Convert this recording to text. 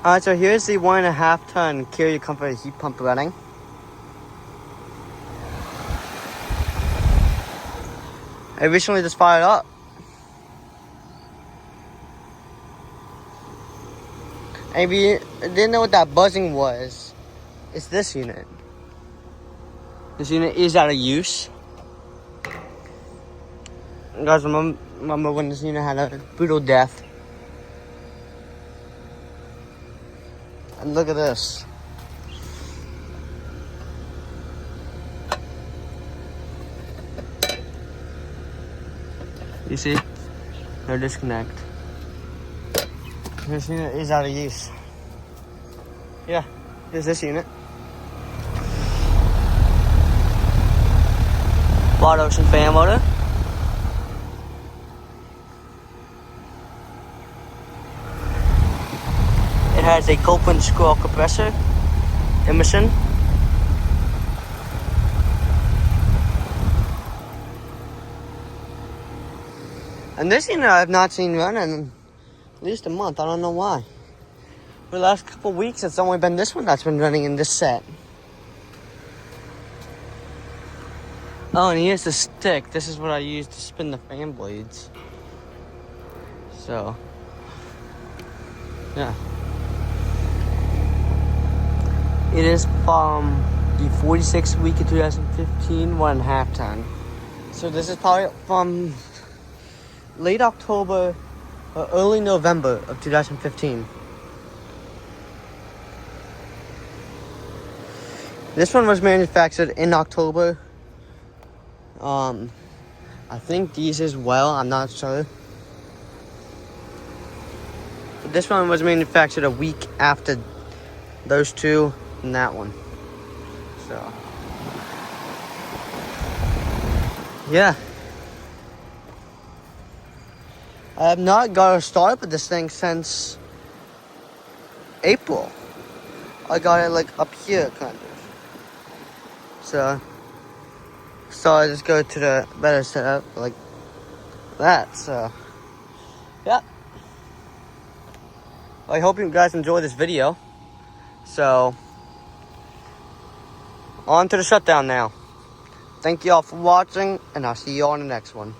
Alright, so here's the 1.5 ton carrier comfort heat pump running. I recently just fired up. And if you didn't know what that buzzing was, it's this unit. This unit is out of use. You guys remember when this unit had a brutal death? And look at this. You see? No disconnect. This unit is out of use. Yeah, here's this unit. Wide ocean fan motor. It has a Copeland scroll compressor, emission. And this unit I have not seen run in at least a month. I don't know why. For the last couple of weeks, it's only been this one that's been running in this set. Oh, and here's the stick. This is what I use to spin the fan blades. So, yeah. It is from the 46th week of 2015, 1.5 ton. So this is probably from late October or early November of 2015. This one was manufactured in October. I think these as well, I'm not sure. But this one was manufactured a week after those two and that one. So, yeah. I have not got a start with this thing since April. I got it like up here, kind of. So I just go to the better setup like that. So, yeah. I hope you guys enjoy this video. So, on to the shutdown now. Thank you all for watching, and I'll see you on the next one.